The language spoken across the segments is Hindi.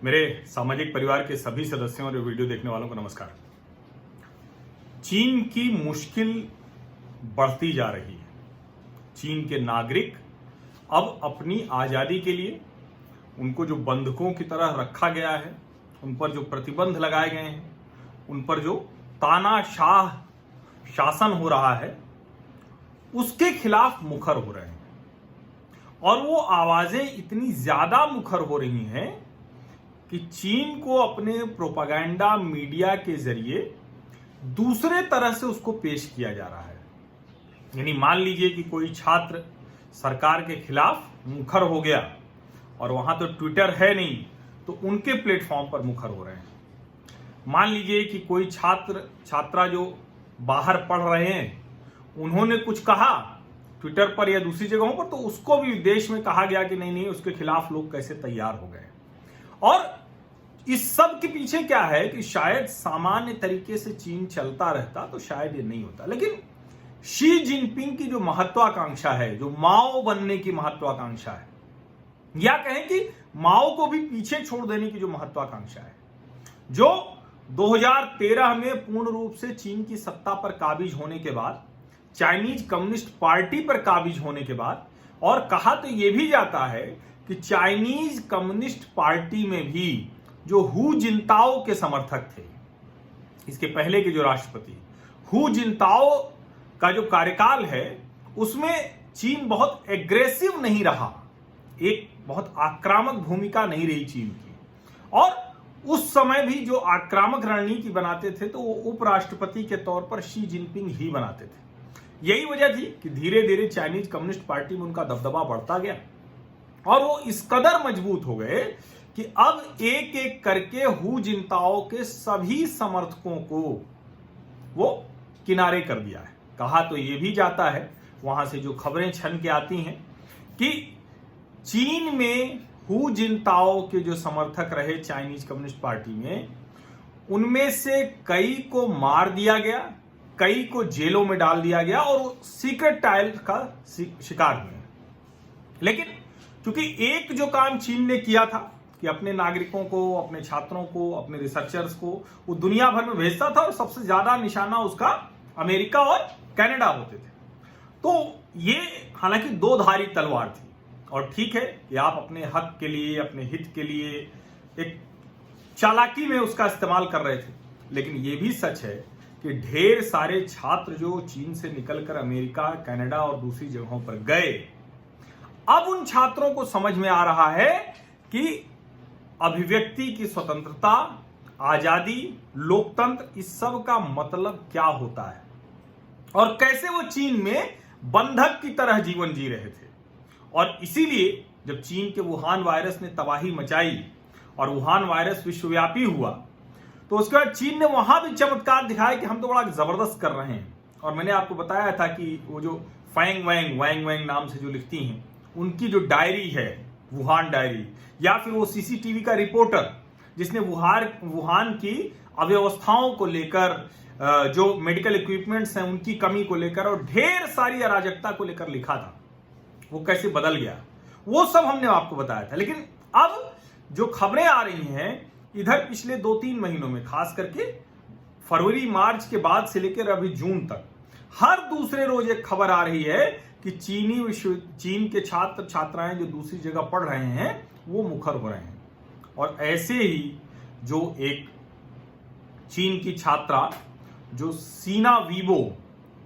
मेरे सामाजिक परिवार के सभी सदस्यों और वीडियो देखने वालों को नमस्कार। चीन की मुश्किल बढ़ती जा रही है। चीन के नागरिक अब अपनी आजादी के लिए उनको जो बंधकों की तरह रखा गया है, उन पर जो प्रतिबंध लगाए गए हैं, उन पर जो तानाशाह शासन हो रहा है, उसके खिलाफ मुखर हो रहे हैं। और वो आवाजें इतनी ज्यादा मुखर हो रही हैं कि चीन को अपने प्रोपागेंडा मीडिया के जरिए दूसरे तरह से उसको पेश किया जा रहा है। यानी मान लीजिए कि कोई छात्र सरकार के खिलाफ मुखर हो गया और वहां तो ट्विटर है नहीं, तो उनके प्लेटफॉर्म पर मुखर हो रहे हैं। मान लीजिए कि कोई छात्रा जो बाहर पढ़ रहे हैं, उन्होंने कुछ कहा ट्विटर पर या दूसरी जगहों पर, तो उसको भी देश में कहा गया कि नहीं, उसके खिलाफ लोग कैसे तैयार हो गए। और इस सब के पीछे क्या है कि शायद सामान्य तरीके से चीन चलता रहता तो शायद ये नहीं होता। लेकिन शी जिनपिंग की जो महत्वाकांक्षा है, जो माओ बनने की महत्वाकांक्षा है, या कहें कि माओ को भी पीछे छोड़ देने की जो महत्वाकांक्षा है, जो 2013 में पूर्ण रूप से चीन की सत्ता पर काबिज होने के बाद, चाइनीज कम्युनिस्ट पार्टी पर काबिज होने के बाद, और कहा तो यह भी जाता है कि चाइनीज कम्युनिस्ट पार्टी में भी जो हु जिनताओ के समर्थक थे, इसके पहले के जो राष्ट्रपति हु जिनताओ का जो कार्यकाल है, उसमें चीन बहुत एग्रेसिव नहीं रहा, एक बहुत आक्रामक भूमिका नहीं रही चीन की। और उस समय भी जो आक्रामक रणनीति बनाते थे तो वो उपराष्ट्रपति के तौर पर शी जिनपिंग ही बनाते थे। यही वजह थी कि धीरे धीरे चाइनीज कम्युनिस्ट पार्टी में उनका दबदबा बढ़ता गया और वो इस कदर मजबूत हो गए कि अब एक एक करके हु जिनताओ के सभी समर्थकों को वो किनारे कर दिया है। कहा तो यह भी जाता है, वहां से जो खबरें छन के आती हैं, कि चीन में हु जिनताओ के जो समर्थक रहे चाइनीज कम्युनिस्ट पार्टी में, उनमें से कई को मार दिया गया, कई को जेलों में डाल दिया गया और सीक्रेट ट्रायल का शिकार हुए। लेकिन क्योंकि एक जो काम चीन ने किया था कि अपने नागरिकों को, अपने छात्रों को, अपने रिसर्चर्स को वो दुनिया भर में भेजता था, और सबसे ज्यादा निशाना उसका अमेरिका और कनाडा होते थे। तो ये हालांकि दो धारी तलवार थी, और ठीक है कि आप अपने हक के लिए, अपने हित के लिए एक चालाकी में उसका इस्तेमाल कर रहे थे। लेकिन ये भी सच है कि ढेर सारे छात्र जो चीन से निकलकर अमेरिका, कनाडा और दूसरी जगहों पर गए, अब उन छात्रों को समझ में आ रहा है कि अभिव्यक्ति की स्वतंत्रता, आजादी, लोकतंत्र, इस सब का मतलब क्या होता है और कैसे वो चीन में बंधक की तरह जीवन जी रहे थे। और इसीलिए जब चीन के वुहान वायरस ने तबाही मचाई और वुहान वायरस विश्वव्यापी हुआ, तो उसके बाद चीन ने वहां भी चमत्कार दिखाया कि हम तो बड़ा जबरदस्त कर रहे हैं। और मैंने आपको बताया था कि वो जो फैंग वैंग नाम से जो लिखती हैं, उनकी जो डायरी है, वुहान डायरी, या फिर वो सीसीटीवी का रिपोर्टर जिसने वुहान की अव्यवस्थाओं को लेकर, जो मेडिकल इक्विपमेंट्स हैं उनकी कमी को लेकर और ढेर सारी अराजकता को लेकर लिखा था, वो कैसे बदल गया, वो सब हमने आपको बताया था। लेकिन अब जो खबरें आ रही हैं इधर पिछले 2-3 महीनों में, खास करके फरवरी मार्च के बाद से लेकर अभी जून तक, हर दूसरे रोज एक खबर आ रही है कि चीन के छात्र छात्राएं जो दूसरी जगह पढ़ रहे हैं वो मुखर हो रहे हैं। और ऐसे ही जो एक चीन की छात्रा जो सीना वीबो,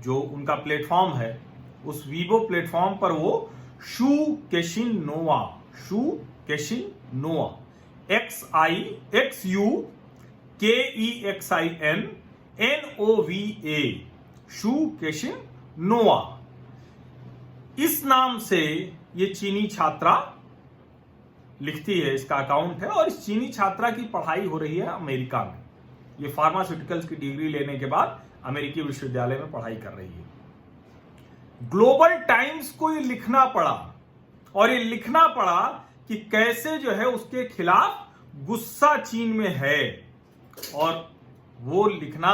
जो उनका प्लेटफॉर्म है, उस वीबो प्लेटफॉर्म पर वो शू केशिन नोवा XUKEXINNOVA शू केशिन नोवा, इस नाम से ये चीनी छात्रा लिखती है, इसका अकाउंट है। और इस चीनी छात्रा की पढ़ाई हो रही है अमेरिका में। ये फार्मास्यूटिकल्स की डिग्री लेने के बाद अमेरिकी विश्वविद्यालय में पढ़ाई कर रही है। ग्लोबल टाइम्स को ये लिखना पड़ा, और ये लिखना पड़ा कि कैसे जो है उसके खिलाफ गुस्सा चीन में है, और वो लिखना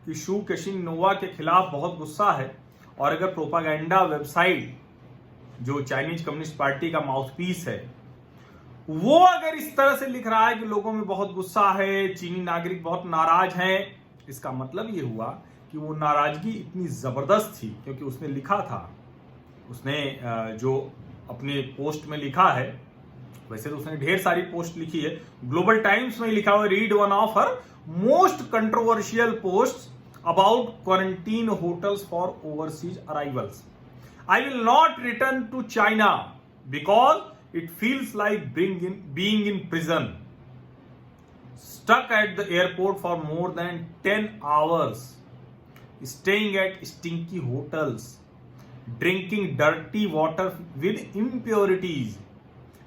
कि शू केशिन नोवा के खिलाफ बहुत गुस्सा है। और अगर प्रोपागेंडा वेबसाइट जो चाइनीज कम्युनिस्ट पार्टी का माउथपीस है वो अगर इस तरह से लिख रहा है कि लोगों में बहुत गुस्सा है, चीनी नागरिक बहुत नाराज हैं, इसका मतलब ये हुआ कि वो नाराजगी इतनी जबरदस्त थी, क्योंकि उसने लिखा था, उसने जो अपने पोस्ट में लिखा है, वैसे तो उसने ढेर सारी पोस्ट लिखी है, ग्लोबल टाइम्स में लिखा हुआ, read one of her most controversial post about quarantine hotels for overseas arrivals. I will not return to China because it feels like being in prison, stuck at the airport for more than 10 hours, staying at stinky hotels, drinking dirty water with impurities,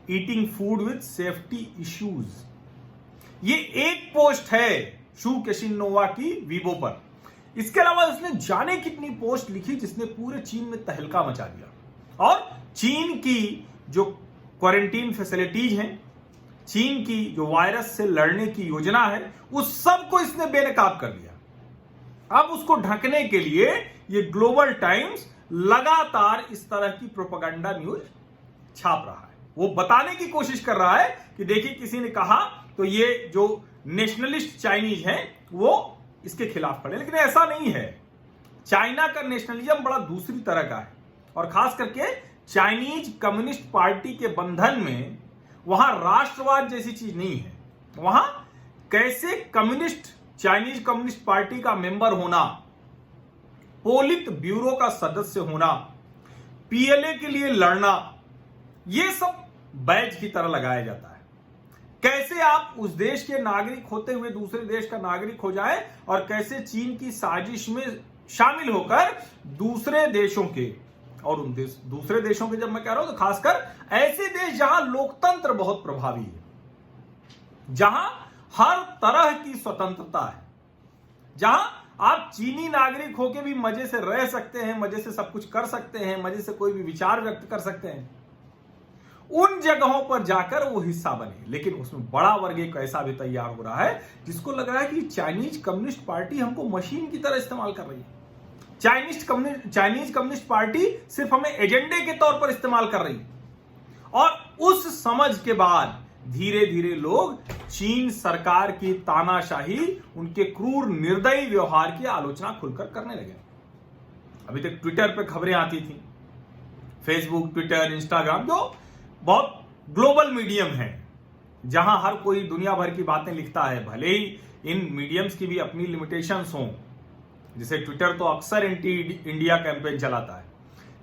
eating food with safety issues। ये एक पोस्ट है शू केशिन नोवा की वीबो पर। इसके अलावा उसने जाने कितनी पोस्ट लिखी जिसने पूरे चीन में तहलका मचा दिया। और चीन की जो क्वारंटीन फैसिलिटीज हैं, चीन की जो वायरस से लड़ने की योजना है, उस सब को इसने बेनकाब कर दिया। अब उसको ढकने के लिए ये ग्लोबल टाइम्स लगातार इस तरह की प्रोपेगेंडा न्यूज छाप रहा है। वो बताने की कोशिश कर रहा है कि देखिए किसी ने कहा तो ये जो नेशनलिस्ट चाइनीज हैं वो इसके खिलाफ खड़े, लेकिन ऐसा नहीं है। चाइना का नेशनलिज्म बड़ा दूसरी तरह का है, और खास करके चाइनीज कम्युनिस्ट पार्टी के बंधन में वहां राष्ट्रवाद जैसी चीज नहीं है। वहां कैसे चाइनीज कम्युनिस्ट पार्टी का मेंबर होना, पोलित ब्यूरो का सदस्य होना, पीएलए के लिए लड़ना, यह सब बैज की तरह लगाया जाता है। कैसे आप उस देश के नागरिक होते हुए दूसरे देश का नागरिक हो जाए, और कैसे चीन की साजिश में शामिल होकर दूसरे देशों के, और उन दूसरे देशों के जब मैं कह रहा हूं तो खासकर ऐसे देश जहां लोकतंत्र बहुत प्रभावी है, जहां हर तरह की स्वतंत्रता है, जहां आप चीनी नागरिक होकर भी मजे से रह सकते हैं, मजे से सब कुछ कर सकते हैं, मजे से कोई भी विचार व्यक्त कर सकते हैं, उन जगहों पर जाकर वो हिस्सा बने। लेकिन उसमें बड़ा वर्ग एक ऐसा भी तैयार हो रहा है जिसको लग रहा है कि चाइनीज कम्युनिस्ट पार्टी हमको मशीन की तरह इस्तेमाल कर रही है। चाइनीज कम्युनिस्ट पार्टी सिर्फ हमें एजेंडे के तौर पर इस्तेमाल कर रही है। और उस समझ के बाद धीरे धीरे लोग चीन सरकार की तानाशाही, उनके क्रूर निर्दयी व्यवहार की आलोचना खुलकर करने लगे। अभी तक ट्विटर पे खबरें आती थी, फेसबुक, ट्विटर, इंस्टाग्राम, जो बहुत ग्लोबल मीडियम है, जहां हर कोई दुनिया भर की बातें लिखता है। भले ही इन मीडियम्स की भी अपनी लिमिटेशंस हों, जैसे ट्विटर तो अक्सर एंटी इंडिया कैंपेन चलाता है,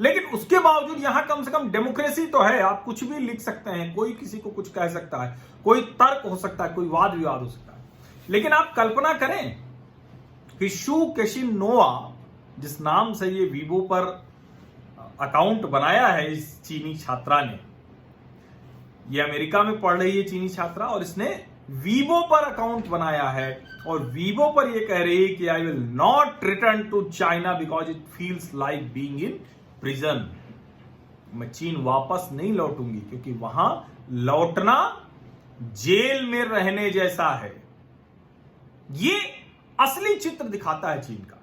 लेकिन उसके बावजूद यहां कम से कम डेमोक्रेसी तो है। आप कुछ भी लिख सकते हैं, कोई किसी को कुछ कह सकता है, कोई तर्क हो सकता है, कोई वाद विवाद हो सकता है। लेकिन आप कल्पना करें कि शू केशिन नोवा, जिस नाम से ये वीबो पर अकाउंट बनाया है इस चीनी छात्रा ने, ये अमेरिका में पढ़ रही है चीनी छात्रा, और इसने वीबो पर अकाउंट बनाया है, और वीबो पर ये कह रही है कि I will not return to China because it feels like being in prison. मैं चीन वापस नहीं लौटूंगी क्योंकि वहां लौटना जेल में रहने जैसा है। ये असली चित्र दिखाता है चीन का।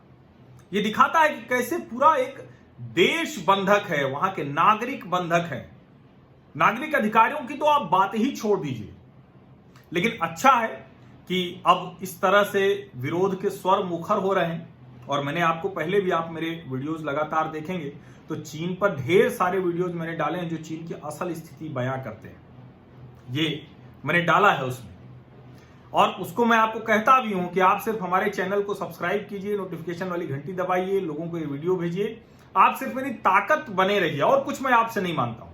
ये दिखाता है कि कैसे पूरा एक देश बंधक है, वहां के नागरिक बंधक है। नागरिक अधिकारियों की तो आप बात ही छोड़ दीजिए। लेकिन अच्छा है कि अब इस तरह से विरोध के स्वर मुखर हो रहे हैं, और मैंने आपको पहले भी, आप मेरे वीडियोस लगातार देखेंगे तो चीन पर ढेर सारे वीडियोस मैंने डाले हैं जो चीन की असल स्थिति बयां करते हैं। ये मैंने डाला है उसमें, और उसको मैं आपको कहता भी हूं कि आप सिर्फ हमारे चैनल को सब्सक्राइब कीजिए, नोटिफिकेशन वाली घंटी दबाइए, लोगों को ये वीडियो भेजिए। आप सिर्फ मेरी ताकत बने रहिए, और कुछ मैं आपसे नहीं मांगता हूं।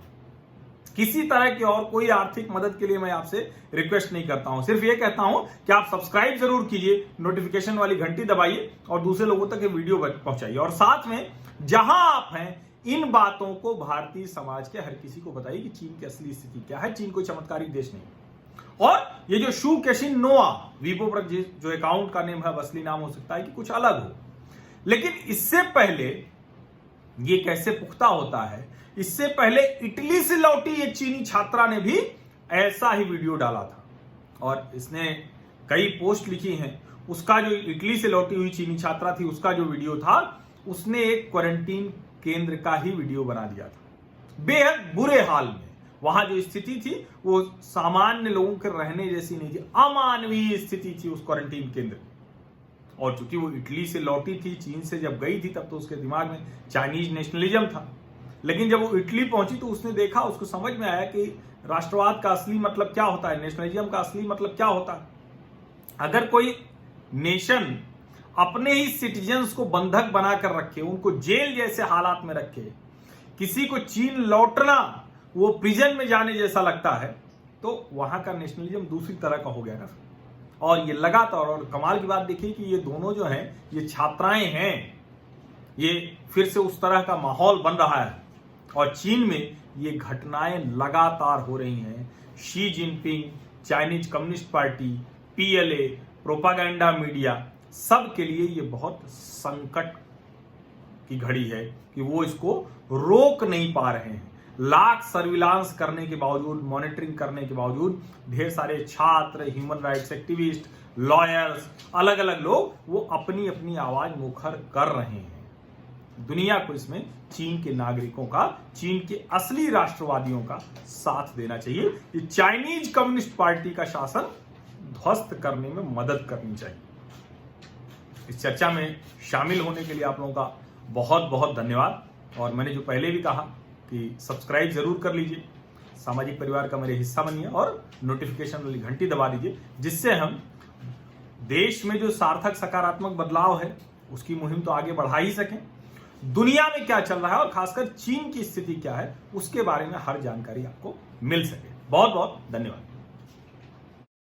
किसी तरह की और कोई आर्थिक मदद के लिए मैं आपसे रिक्वेस्ट नहीं करता हूं। सिर्फ ये कहता हूं कि आप सब्सक्राइब जरूर कीजिए, नोटिफिकेशन वाली घंटी दबाइए, और दूसरे लोगों तक ये वीडियो पहुंचाइए। और साथ में जहां आप हैं, इन बातों को भारतीय समाज के हर किसी को बताइए कि चीन की असली स्थिति क्या है। चीन कोई चमत्कारिक देश नहीं। और ये जो शू केशिन नोवा वीबो पर जो अकाउंट का नेम है, असली नाम हो सकता है कि कुछ अलग हो, लेकिन इससे पहले ये कैसे पुख्ता होता है, इससे पहले इटली से लौटी ये चीनी छात्रा ने भी ऐसा ही वीडियो डाला था, और इसने कई पोस्ट लिखी हैं। उसका जो इटली से लौटी हुई चीनी छात्रा थी, उसका जो वीडियो था, उसने एक क्वारंटीन केंद्र का ही वीडियो बना दिया था, बेहद बुरे हाल में, वहां जो स्थिति थी वो सामान्य लोगों के रहने जैसी नहीं थी, अमानवीय स्थिति थी उस क्वारंटीन केंद्र में। और चूंकि वो इटली से लौटी थी, चीन से जब गई थी, तब तो उसके दिमाग में चाइनीज नेशनलिज्म था। लेकिन जब वो इटली पहुंची तो उसने देखा, उसको समझ में आया कि राष्ट्रवाद का असली मतलब क्या होता है, नेशनलिज्म का असली मतलब क्या होता है। अगर कोई नेशन अपने ही सिटीजन्स को बंधक बनाकर रखे, उनको जेल जैसे हालात में रखे, किसी को चीन लौटना वो प्रिजन में जाने जैसा लगता है, तो वहां का नेशनलिज्म दूसरी तरह का हो गया ना। और ये लगातार, और कमाल की बात देखिए कि ये दोनों जो हैं, ये छात्राएं हैं, ये फिर से उस तरह का माहौल बन रहा है। और चीन में ये घटनाएं लगातार हो रही हैं। Xi Jinping, Chinese communist party, PLA, propaganda media, सब के लिए ये बहुत संकट की घड़ी है कि वो इसको रोक नहीं पा रहे हैं। लाख सर्विलांस करने के बावजूद, मॉनिटरिंग करने के बावजूद, ढेर सारे छात्र, ह्यूमन राइट्स एक्टिविस्ट, लॉयर्स, अलग अलग लोग वो अपनी अपनी आवाज मुखर कर रहे हैं। दुनिया को इसमें चीन के नागरिकों का, चीन के असली राष्ट्रवादियों का साथ देना चाहिए। ये चाइनीज कम्युनिस्ट पार्टी का शासन ध्वस्त करने में मदद करनी चाहिए। इस चर्चा में शामिल होने के लिए आप लोगों का बहुत बहुत धन्यवाद। और मैंने जो पहले भी कहा कि सब्सक्राइब जरूर कर लीजिए, सामाजिक परिवार का मेरे हिस्सा बनिए और नोटिफिकेशन वाली घंटी दबा दीजिए, जिससे हम देश में जो सार्थक सकारात्मक बदलाव है उसकी मुहिम तो आगे बढ़ा ही सकें, दुनिया में क्या चल रहा है और खासकर चीन की स्थिति क्या है उसके बारे में हर जानकारी आपको मिल सके। बहुत बहुत धन्यवाद।